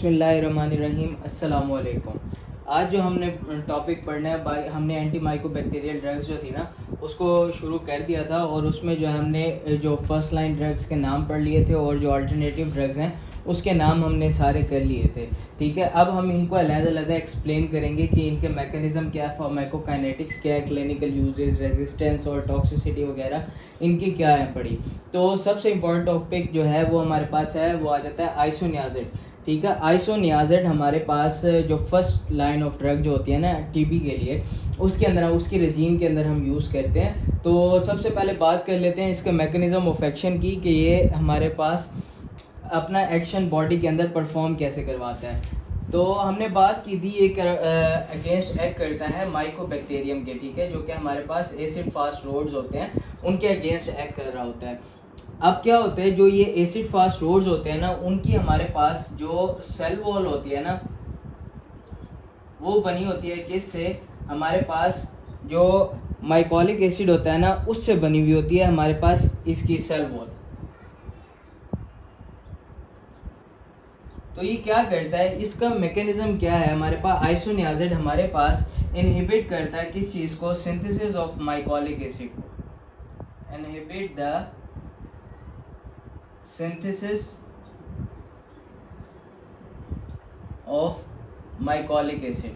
बिस्मिल्लाहिर्रहमानिर्रहीम अस्सलामु अलैकुम। आज जो हमने टॉपिक पढ़ना है, हमने एंटी माइकोबैक्टीरियल ड्रग्स जो थी ना उसको शुरू कर दिया था, और उसमें जो हमने जो फर्स्ट लाइन ड्रग्स के नाम पढ़ लिए थे और जो अल्टरनेटिव ड्रग्स हैं उसके नाम हमने सारे कर लिए थे। ठीक है, अब हम इनको अलग-अलग एक्सप्लेन करेंगे कि इनके मैकेनिज़्म क्या है, फार्माकोकाइनेटिक्स क्या है, क्लिनिकल यूजेस, रेजिस्टेंस और टॉक्सिसिटी वगैरह इनकी क्या है पढ़ी। तो सबसे इम्पोर्टेंट टॉपिक जो है वो हमारे पास है, वो आ जाता है आइसोनियाज़िड। ठीक है, आइसोनियाज़िड हमारे पास जो फर्स्ट लाइन ऑफ ड्रग जो होती है ना टीबी के लिए, उसके अंदर उसकी रजीम के अंदर हम यूज़ करते हैं। तो सबसे पहले बात कर लेते हैं इसके मैकेनिज़्म ऑफ एक्शन की, कि ये हमारे पास अपना एक्शन बॉडी के अंदर परफॉर्म कैसे करवाता है। तो हमने बात की थी एक अगेंस्ट एक्ट करता है माइकोबैक्टीरियम के, ठीक है, जो कि हमारे पास एसिड फास्ट रोड्स होते हैं, उनके अगेंस्ट एक्ट कर रहा होता है। अब क्या होता है, जो ये एसिड फास्ट रोड्स होते हैं ना, उनकी हमारे पास जो सेल वॉल होती है ना, वो बनी होती है किससे, हमारे पास जो माइकोलिक एसिड होता है ना उससे बनी हुई होती है हमारे पास इसकी सेल वॉल। तो ये क्या करता है, इसका मैकेनिज्म क्या है, हमारे पास आइसोनियाज़िड हमारे पास इनहिबिट करता है किस चीज़ को, सिंथेसिस ऑफ माइकोलिक एसिड को, inhibit the synthesis of mycolic acid.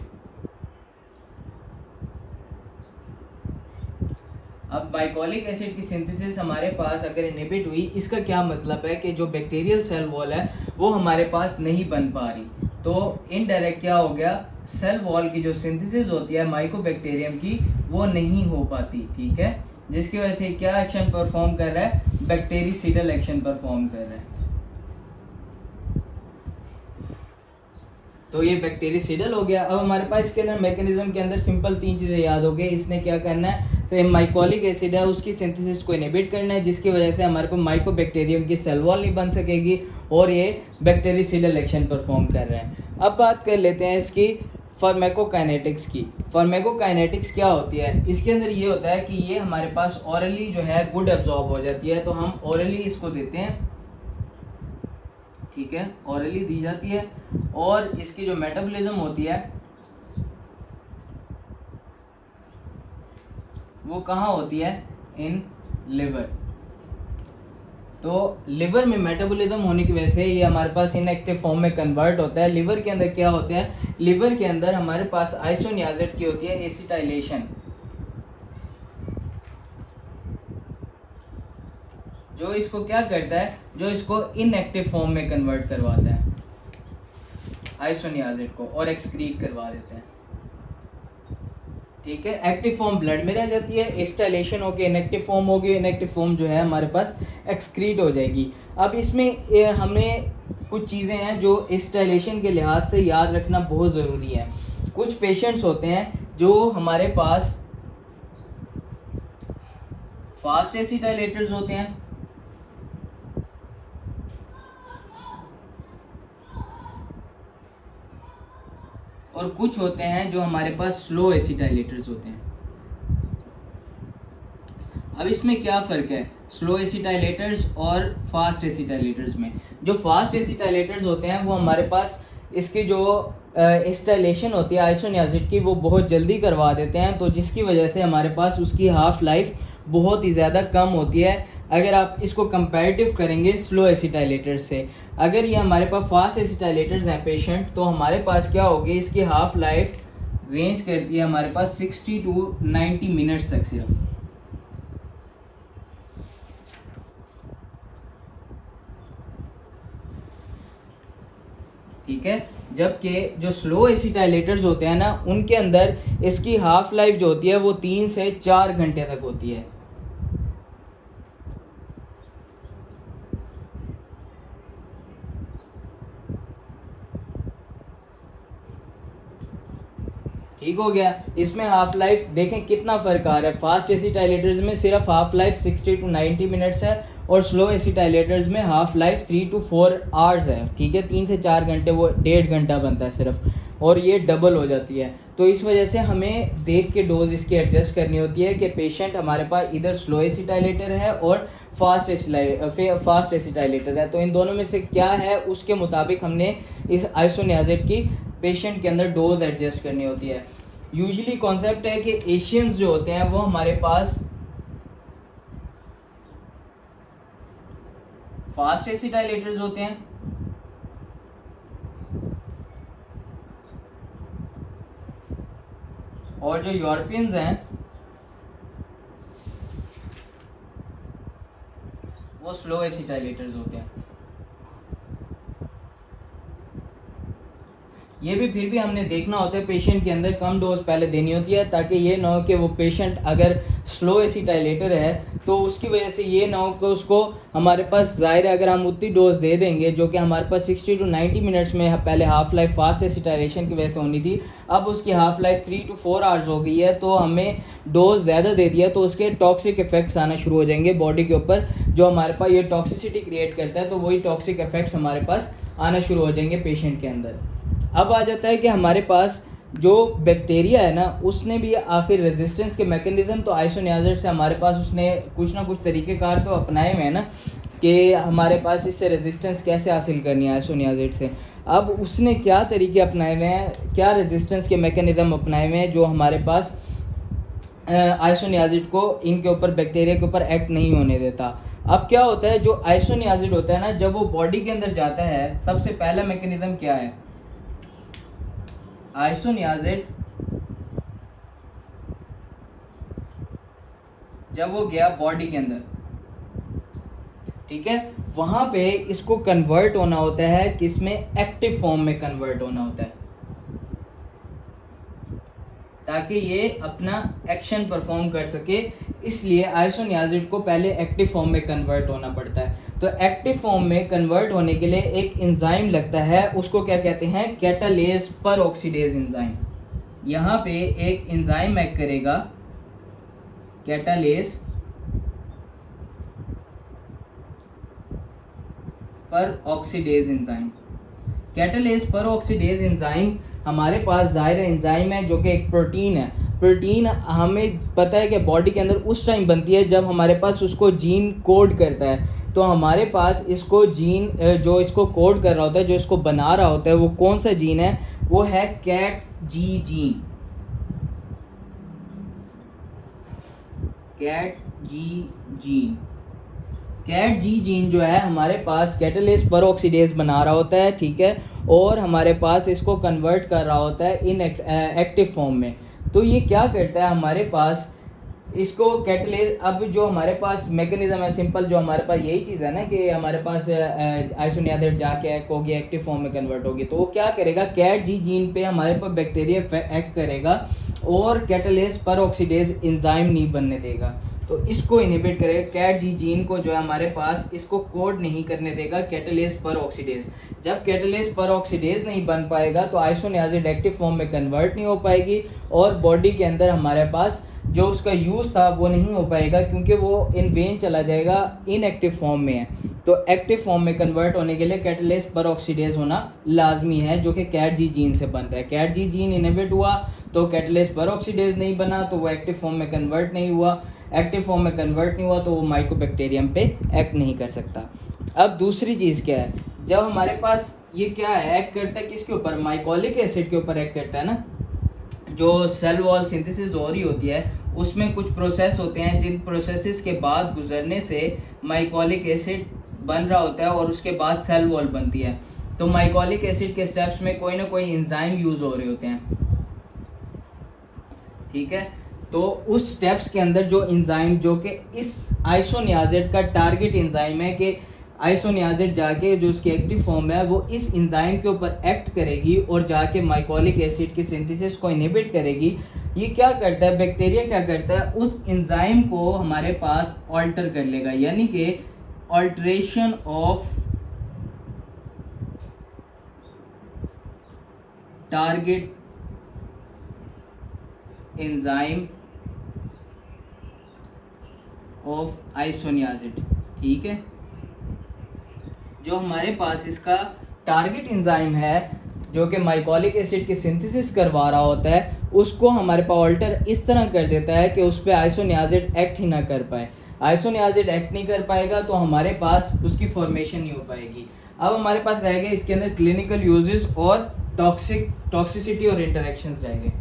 अब माइकोलिक एसिड की सिंथेसिस हमारे पास अगर इनहिबिट हुई, इसका क्या मतलब है कि जो बैक्टीरियल सेल वॉल है वो हमारे पास नहीं बन पा रही। तो इनडायरेक्ट क्या हो गया, सेल वॉल की जो सिंथेसिस होती है माइकोबैक्टीरियम की वो नहीं हो पाती। ठीक है, जिसकी वजह से क्या एक्शन परफॉर्म कर रहा है, बैक्टीरिसीडल एक्शन परफॉर्म कर रहा है। तो ये बैक्टीरिसीडल हो गया। अब हमारे पास इसके अंदर मैकेनिज्म के अंदर सिंपल 3 चीज़ें याद हो गई। इसने क्या करना है, तो ये माइकोलिक एसिड है उसकी सिंथेसिस को इनहिबिट करना है, जिसकी वजह से हमारे पास माइकोबैक्टीरियम की सेल वॉल नहीं बन सकेगी और ये बैक्टीरिसीडल एक्शन परफॉर्म कर रहा है। अब बात कर लेते हैं इसकी फार्माकोकाइनेटिक्स की। फार्माकोकाइनेटिक्स क्या होती है, इसके अंदर ये होता है कि ये हमारे पास ऑरली जो है गुड एब्जॉर्ब हो जाती है, तो हम ऑरली इसको देते हैं। ठीक है, ऑरली दी जाती है, और इसकी जो मेटाबॉलिज्म होती है वो कहाँ होती है, इन लिवर। तो लिवर में मेटाबॉलिज्म होने की वजह से ये हमारे पास इनएक्टिव फॉर्म में कन्वर्ट होता है। लिवर के अंदर क्या होता है, लिवर के अंदर हमारे पास आइसोनियाज़िड की होती है एसिटाइलेशन, जो इसको क्या करता है, जो इसको इनएक्टिव फॉर्म में कन्वर्ट करवाता है आइसोनियाज़िड को, और एक्सक्रीट करवा देते हैं। ठीक है, एक्टिव फॉर्म ब्लड में रह जाती है, एसिटाइलेशन होकर इनएक्टिव फॉर्म होगी, इनएक्टिव फॉर्म जो है हमारे पास एक्सक्रीट हो जाएगी। अब इसमें हमें कुछ चीज़ें हैं जो एसिटाइलेशन के लिहाज से याद रखना बहुत ज़रूरी है। कुछ पेशेंट्स होते हैं जो हमारे पास फास्ट एसिटाइलेटर्स होते हैं, और कुछ होते हैं जो हमारे पास स्लो एसिटाइलेटर्स होते हैं। अब इसमें क्या फ़र्क है स्लो एसिटाइलेटर्स और फास्ट एसिटाइलेटर्स में। जो फास्ट एसिटाइलेटर्स होते हैं वो हमारे पास इसकी जो एसिटाइलेशन होती है आइसोनियाज़िड की वो बहुत जल्दी करवा देते हैं, तो जिसकी वजह से हमारे पास उसकी हाफ लाइफ बहुत ही ज़्यादा कम होती है अगर आप इसको कंपैरेटिव करेंगे स्लो एसिटाइलेटर्स से। अगर ये हमारे पास फास्ट एसिटाइलेटर्स हैं पेशेंट, तो हमारे पास क्या होगी, इसकी हाफ लाइफ रेंज करती है हमारे पास 60 to 90 मिनट्स तक सिर्फ। ठीक है, जबकि जो स्लो एसिटाइलेटर्स होते हैं ना उनके अंदर इसकी हाफ लाइफ जो होती है वो 3 से 4 घंटे तक होती है। ठीक हो गया, इसमें हाफ लाइफ देखें कितना फ़र्क आ रहा है। फास्ट एसिटाइलेटर्स में सिर्फ हाफ लाइफ 60 to 90 मिनट्स है, और स्लो एसिटाइलेटर्स में हाफ लाइफ 3 to 4 आवर्स है। ठीक है, 3 से 4 घंटे, वो 1.5 घंटा बनता है सिर्फ। और ये डबल हो जाती है। तो इस वजह से हमें देख के डोज इसकी एडजस्ट करनी होती है कि पेशेंट हमारे पास इधर स्लो एसिटाइलेटर है और फास्ट एसिटाइलेटर है, तो इन दोनों में से क्या है उसके मुताबिक हमने इस आइसोनियाज़ेड की पेशेंट के अंदर डोज एडजस्ट करनी होती है। यूजुअली कॉन्सेप्ट है कि एशियंस जो होते हैं वो हमारे पास फास्ट एसिटाइलेटर्स होते हैं, और जो यूरोपियंस हैं वो स्लो एसिटाइलेटर्स होते हैं। ये भी फिर भी हमने देखना होता है पेशेंट के अंदर कम डोज पहले देनी होती है, ताकि ये ना हो कि वो पेशेंट अगर स्लो एसिटाइलेटर है तो उसकी वजह से ये ना हो कि उसको हमारे पास ज़ाहिर है अगर हम उतनी डोज दे देंगे जो कि हमारे पास 60 to 90 मिनट्स में पहले हाफ लाइफ फास्ट एसिटाइलेशन की वजह से होनी थी, अब उसकी हाफ लाइफ 3 to 4 आवर्स हो गई है, तो हमें डोज ज़्यादा दे दिया तो उसके टॉक्सिक इफेक्ट्स आना शुरू हो जाएंगे बॉडी के ऊपर, जो हमारे पास ये टॉक्सिसिटी क्रिएट करता है, तो वही टॉक्सिक इफेक्ट्स हमारे पास आना शुरू हो जाएंगे पेशेंट के अंदर। अब आ जाता है कि हमारे पास जो बैक्टीरिया है ना उसने भी आखिर रेजिस्टेंस के मैकेनिज्म तो आइसोनियाज़ेड से हमारे पास उसने कुछ ना कुछ तरीक़ेकार तो अपनाए हुए हैं ना कि हमारे पास इससे रेजिस्टेंस कैसे हासिल करनी है आइसोनियाज़ेड से। अब उसने क्या तरीके अपनाए हुए हैं, क्या रेजिस्टेंस के मैकेनिज्म अपनाए हुए हैं जो हमारे पास आइसोनियाज़ेड को इनके ऊपर बैक्टीरिया के ऊपर एक्ट नहीं होने देता। अब क्या होता है, जो आइसोनियाज़ेड होता है ना जब वो बॉडी के अंदर जाता है सबसे पहला मैकेनिज्म क्या है, आइसोनियाज़ेड जब वो गया बॉडी के अंदर, ठीक है, वहां पे इसको कन्वर्ट होना होता है किसमें, एक्टिव फॉर्म में कन्वर्ट होना होता है, ताकि ये अपना एक्शन परफॉर्म कर सके। इसलिए आइसोनियाज़ेड को पहले एक्टिव फॉर्म में कन्वर्ट होना पड़ता है। तो एक्टिव फॉर्म में कन्वर्ट होने के लिए एक एंजाइम लगता है, उसको क्या कहते हैं, कैटालेज पर ऑक्सीडेज एंजाइम। यहाँ पे एक एंजाइम एक्ट करेगा, कैटालेज पर ऑक्सीडेज एंजाइम। कैटालेज पर ऑक्सीडेज एंजाइम हमारे पास ज़ाहिर एंजाइम है जो कि एक प्रोटीन है। प्रोटीन हमें पता है कि बॉडी के अंदर उस टाइम बनती है जब हमारे पास उसको जीन कोड करता है। तो हमारे पास इसको जीन जो इसको कोड कर रहा होता है, जो इसको बना रहा होता है, वो कौन सा जीन है, वो है कैट जी जीन। कैट जी जीन, कैट जी जीन जो है हमारे पास कैटालेज पर ऑक्सीडेज बना रहा होता है, ठीक है, और हमारे पास इसको कन्वर्ट कर रहा होता है इन एक्टिव फॉर्म में। तो ये क्या करता है, हमारे पास इसको कैटालेज, अब जो हमारे पास मैकेनिज्म है सिंपल, जो हमारे पास यही चीज़ है ना कि हमारे पास आइसोनियाज़ेड जाके एक्ट होगी, एक्टिव फॉर्म में कन्वर्ट होगी, तो वो क्या करेगा, कैट जी जीन पे हमारे पास बैक्टीरिया एक्ट करेगा और कैटालेज पर ऑक्सीडेज एंजाइम नहीं बनने देगा, तो इसको इनहिबिट करेगा। कैट जी जीन को जो है हमारे पास इसको कोड नहीं करने देगा कैटालेज पर ऑक्सीडेज। जब कैटालेज पर ऑक्सीडेज नहीं बन पाएगा तो आइसोनियाज़ेड एक्टिव फॉर्म में कन्वर्ट नहीं हो पाएगी और बॉडी के अंदर हमारे पास जो उसका यूज़ था वो नहीं हो पाएगा, क्योंकि वो इन वेन चला जाएगा, इनएक्टिव फॉर्म में है। तो एक्टिव फॉर्म में कन्वर्ट होने के लिए कैटालेज पर ऑक्सीडेज होना लाजमी है, जो कि कैट जी जीन से बन रहा है। कैट जी जीन इनहिबिट हुआ तो कैटालेज पर ऑक्सीडेज नहीं बना, तो वो एक्टिव फॉर्म में कन्वर्ट नहीं हुआ। एक्टिव फॉर्म में कन्वर्ट नहीं हुआ तो वो माइकोबैक्टीरियम पे एक्ट नहीं कर सकता। अब दूसरी चीज़ क्या है, जब हमारे पास ये क्या है, एक्ट करता है किसके ऊपर, माइकोलिक एसिड के ऊपर एक्ट करता है ना। जो सेल वॉल सिंथेसिस हो रही होती है उसमें कुछ प्रोसेस होते हैं, जिन प्रोसेसेस के बाद गुजरने से माइकोलिक एसिड बन रहा होता है और उसके बाद सेल वॉल बनती है। तो माइकोलिक एसिड के स्टेप्स में कोई ना कोई एंजाइम यूज़ हो रहे होते हैं, ठीक है। तो उस स्टेप्स के अंदर जो एंजाइम, जो कि इस आइसोनियाज़ेड का टारगेट एंजाइम है कि आइसोनियाज़ेड जाके जो उसकी एक्टिव फॉर्म है वो इस एंजाइम के ऊपर एक्ट करेगी और जाके माइकोलिक एसिड की सिंथेसिस को इनहिबिट करेगी। ये क्या करता है, बैक्टीरिया क्या करता है, उस एंजाइम को हमारे पास ऑल्टर कर लेगा, यानी कि alteration of target enzyme of isoniazid, ठीक है। जो हमारे पास इसका टारगेट एंजाइम है जो कि माइकोलिक एसिड की सिंथेसिस करवा रहा होता है, उसको हमारे पास ऑल्टर इस तरह कर देता है कि उस पर आइसोनियाजिड एक्ट ही ना कर पाए। आइसोनियाजिड एक्ट नहीं कर पाएगा तो हमारे पास उसकी फॉर्मेशन नहीं हो पाएगी। अब हमारे पास रह गए इसके अंदर क्लिनिकल यूजेस और टॉक्सिसिटी और इंटरेक्शंस रह गए।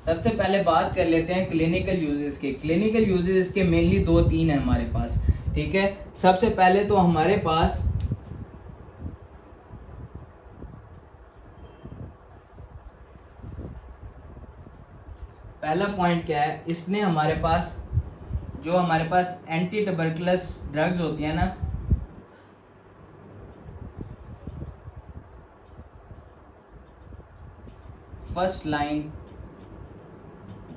सबसे पहले बात कर लेते हैं क्लिनिकल यूजेस के। क्लिनिकल यूजेस इसके मेनली 2-3 है हमारे पास, ठीक है। सबसे पहले तो हमारे पास पहला पॉइंट क्या है, इसने हमारे पास जो हमारे पास एंटी ट्यूबरकुलस ड्रग्स होती है ना, फर्स्ट लाइन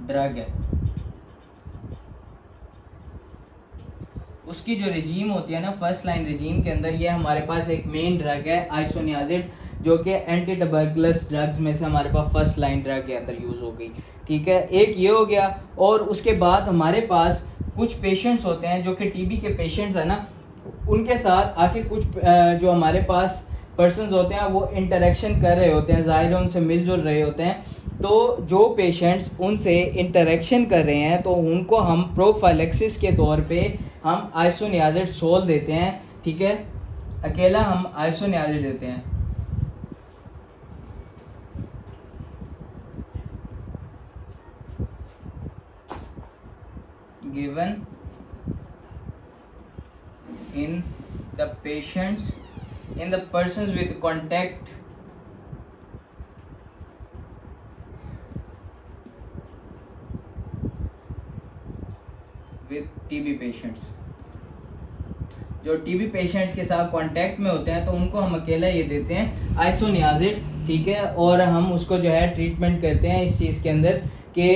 ड्रग है, उसकी जो रिजीम होती है ना फर्स्ट लाइन रिजीम के अंदर, ये हमारे पास एक मेन ड्रग है आइसोनियाजिड, जो कि एंटी ट्यूबरकुलस ड्रग्स में से हमारे पास फर्स्ट लाइन ड्रग के अंदर यूज़ हो गई, ठीक है। एक ये हो गया। और उसके बाद हमारे पास कुछ पेशेंट्स होते हैं जो कि टीबी के पेशेंट्स हैं ना, उनके साथ आखिर कुछ जो हमारे पास पर्सन्स होते हैं वो इंटरेक्शन कर रहे होते हैं, ज़ाहिर है उनसे मिलजुल रहे होते हैं। तो जो पेशेंट्स उनसे इंटरेक्शन कर रहे हैं तो उनको हम प्रोफाइलेक्सिस के तौर पे हम आइसोनियाजिड सोल देते हैं, ठीक है। अकेला हम आइसोनियाजिड देते हैं। Given in the patients in the persons with contact with TB patients। जो टीबी पेशेंट्स के साथ कांटेक्ट में होते हैं तो उनको हम अकेला ये देते हैं आइसोनियाजिड, ठीक है। और हम उसको जो है ट्रीटमेंट करते हैं इस चीज़ के अंदर कि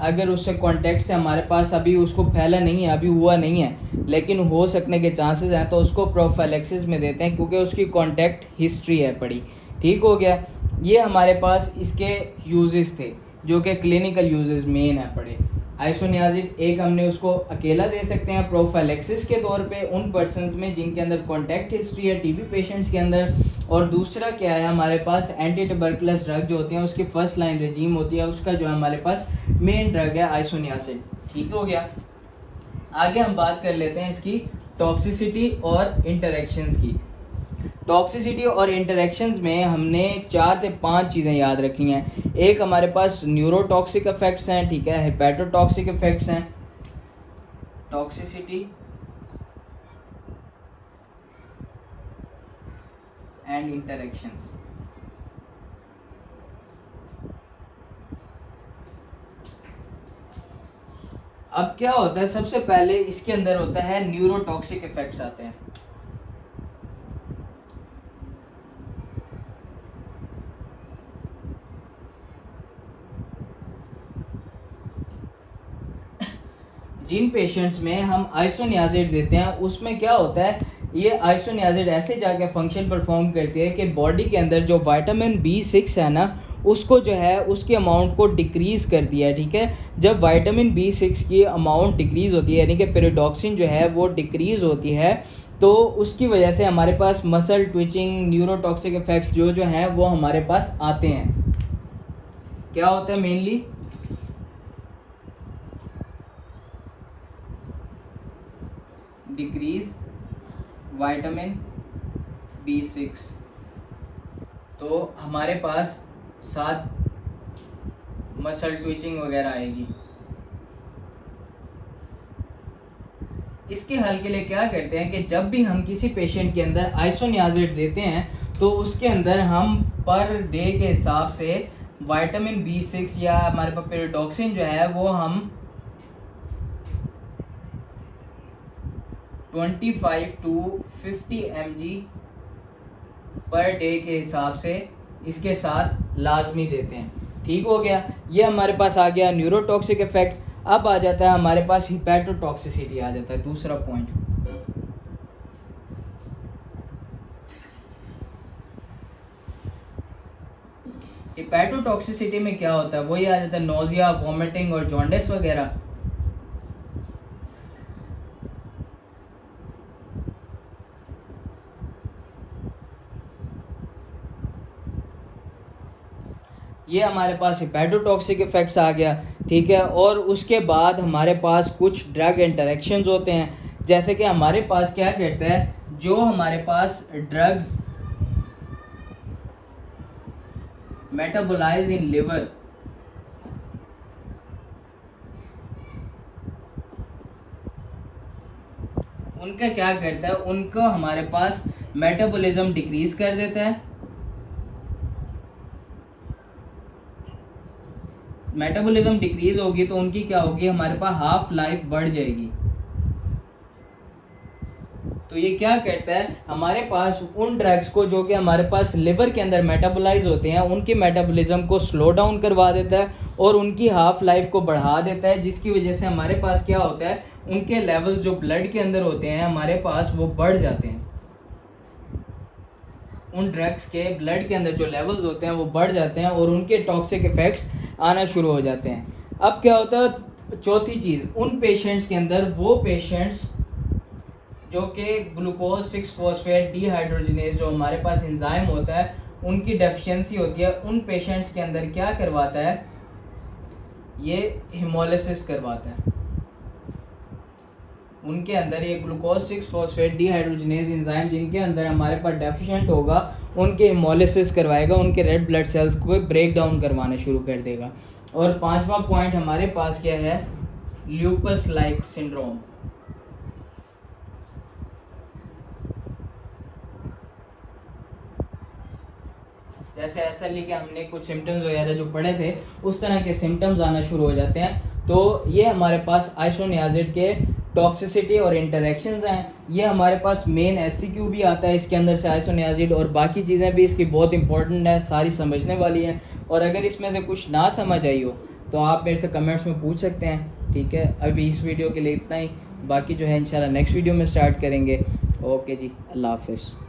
अगर उससे कांटेक्ट से हमारे पास अभी उसको फैला नहीं है, अभी हुआ नहीं है, लेकिन हो सकने के चांसेस हैं, तो उसको प्रोफाइलेक्सिस में देते हैं क्योंकि उसकी कांटेक्ट हिस्ट्री है पड़ी, ठीक हो गया। ये हमारे पास इसके यूजेस थे जो कि क्लिनिकल यूजेस मेन है पड़े। आइसोनियाजिड एक हमने उसको अकेला दे सकते हैं प्रोफाइलेक्सिस के तौर पे उन पर्सन्स में जिनके अंदर कांटेक्ट हिस्ट्री है टीबी पेशेंट्स के अंदर। और दूसरा क्या है, हमारे पास एंटी ट्यूबरकुलस ड्रग जो होते हैं उसकी फर्स्ट लाइन रेजीम होती है, उसका जो है हमारे पास मेन ड्रग है आइसोनियाजिड, ठीक हो गया। आगे हम बात कर लेते हैं इसकी टॉक्सिसिटी और इंटरेक्शंस की। टॉक्सिसिटी और इंटरेक्शंस में हमने 4 से 5 चीज़ें याद रखनी हैं। एक हमारे पास न्यूरोटॉक्सिक इफेक्ट्स हैं, ठीक है, हेपेटोटॉक्सिक इफेक्ट्स हैं। Toxicity and interactions. अब क्या होता है, सबसे पहले इसके अंदर होता है न्यूरोटॉक्सिक इफेक्ट्स आते हैं। जिन पेशेंट्स में हम आइसोनियाजिड देते हैं उसमें क्या होता है, ये आइसोनियाजिड ऐसे जाके फंक्शन परफॉर्म करती है कि बॉडी के अंदर जो विटामिन B6 है ना, उसको जो है उसके अमाउंट को डिक्रीज़ कर दिया है, ठीक है। जब विटामिन B6 की अमाउंट डिक्रीज़ होती है, यानी कि पेरिडॉक्सिन जो है वो डिक्रीज़ होती है, तो उसकी वजह से हमारे पास मसल ट्विचिंग, न्यूरोटॉक्सिक इफेक्ट्स जो हैं वो हमारे पास आते हैं। क्या होता है मेनली, डिक्रीज विटामिन B6, तो हमारे पास साथ मसल ट्विचिंग वगैरह आएगी। इसके हल के लिए क्या करते हैं कि जब भी हम किसी पेशेंट के अंदर आइसोनियाजिड देते हैं तो उसके अंदर हम पर डे के हिसाब से विटामिन B6 या हमारे पास पेरिडॉक्सिन जो है वो हम 25 to 50 mg पर डे के हिसाब से इसके साथ लाजमी देते हैं, ठीक हो गया। ये हमारे पास आ गया न्यूरोटॉक्सिक इफेक्ट। अब आ जाता है हमारे पास हिपैटोटॉक्सिसिटी आ जाता है, दूसरा पॉइंट। हिपैटोटॉक्सिसिटी में क्या होता है, वही आ जाता है नोजिया, वॉमिटिंग और जॉन्डिस वगैरह। ये हमारे पास हेपेटोटॉक्सिक इफ़ेक्ट्स आ गया, ठीक है। और उसके बाद हमारे पास कुछ ड्रग इंटरेक्शंस होते हैं, जैसे कि हमारे पास क्या कहता है, जो हमारे पास ड्रग्स मेटाबोलाइज इन लिवर, उनका क्या करता है, उनको हमारे पास मेटाबॉलिज्म डिक्रीज कर देता है। मेटाबॉलिज्म डिक्रीज होगी तो उनकी क्या होगी, हमारे पास हाफ लाइफ बढ़ जाएगी। तो ये क्या करता है, हमारे पास उन ड्रग्स को जो कि हमारे पास लिवर के अंदर मेटाबोलाइज होते हैं, उनके मेटाबॉलिज्म को स्लो डाउन करवा देता है और उनकी हाफ लाइफ को बढ़ा देता है, जिसकी वजह से हमारे पास क्या होता है, उनके लेवल्स जो ब्लड के अंदर होते हैं हमारे पास वो बढ़ जाते हैं। उन ड्रग्स के ब्लड के अंदर जो लेवल्स होते हैं वो बढ़ जाते हैं और उनके टॉक्सिक इफेक्ट्स आना शुरू हो जाते हैं। अब क्या होता है, चौथी चीज़, उन पेशेंट्स के अंदर, वो पेशेंट्स जो कि ग्लूकोज 6-फॉस्फेट डीहाइड्रोजिनेज जो हमारे पास एंजाइम होता है उनकी डेफिशिएंसी होती है, उन पेशेंट्स के अंदर क्या करवाता है, ये हेमोलिसिस करवाता है। उनके अंदर ये ग्लूकोज 6-फॉस्फेट डीहाइड्रोजिनेज एंजाइम जिनके अंदर हमारे पास डेफिशिएंट होगा, उनके हेमोलिसिस करवाएगा, उनके रेड ब्लड सेल्स को ब्रेक डाउन करवाना शुरू कर देगा। और पांचवा पॉइंट हमारे पास क्या है, ल्यूपस लाइक सिंड्रोम। जैसे एसएलई के हमने कुछ सिम्टम्स वगैरह जो पढ़े थे, उस तरह के सिम्टम्स आना शुरू हो जाते हैं। तो ये हमारे पास आइसोनियाजिड के टॉक्सिसिटी और इंटरेक्शंस हैं। ये हमारे पास मेन एससीक्यू भी आता है इसके अंदर से, आइसोनियाजिड और बाकी चीज़ें भी इसकी बहुत इंपॉर्टेंट है, सारी समझने वाली हैं। और अगर इसमें से कुछ ना समझ आई हो तो आप मेरे से कमेंट्स में पूछ सकते हैं, ठीक है। अभी इस वीडियो के लिए इतना ही, बाकी जो है इंशाल्लाह नेक्स्ट वीडियो में स्टार्ट करेंगे। ओके जी, अल्लाह हाफिज़।